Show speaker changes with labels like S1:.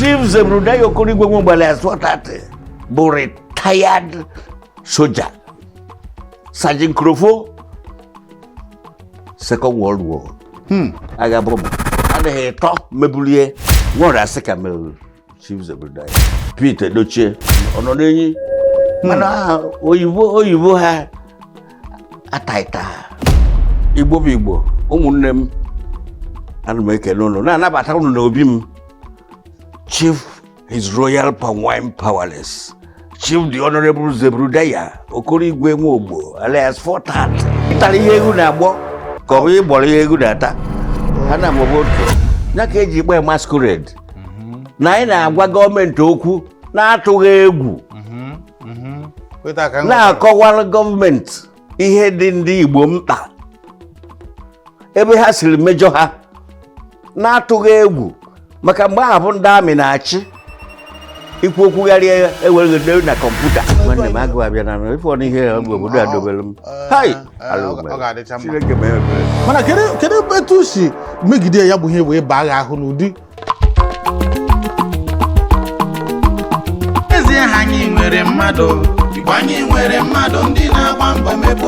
S1: Chief Zebrudaya IGBOMOVIES alias 430 bụ retired soldier. Sergeant Krofo, Second World War. Aga bomb. Ade to mebulie wora seka me Chief Zebrudaya. Peter Edochie ono nenyi. Mana oyibo ha ataita. Igbo ụmụnne m ana m ekele unu na anabata unu na obi m. Chief His Royal Pawine Powerless. Chief the Honorable Zebrudaya IGBOMOVIES alias 430. Itali ihe egwu na-agbọ ka ọ bụ ịgbọrọ ihe egwu na-ata. Ha na-agbọ otu. Ya ka eji ikpe masquerade. Na anyị na-agwa gọọmenti okwu na-atụghị egwu. Na-akọwara gọọmenti ihe dị ndị Igbo mkpa. Ebe ha siri mejọ ha na-atụghị egwu maka mgbe ahụ ndị amị na-achị ikwu okwugharị eweregode na kọmputa. Nwanne m agụ abịa na ife ọnụ ihe obodo a dobere m. Hai!
S2: Mana kedu ebe etu si megide ya bụ ihe wee baa agha ahụ n'ụdị?
S3: Ezi anyị nwere mmadụ, Igbo anyị nwere mmadụ ndị na-agba mbọ mebe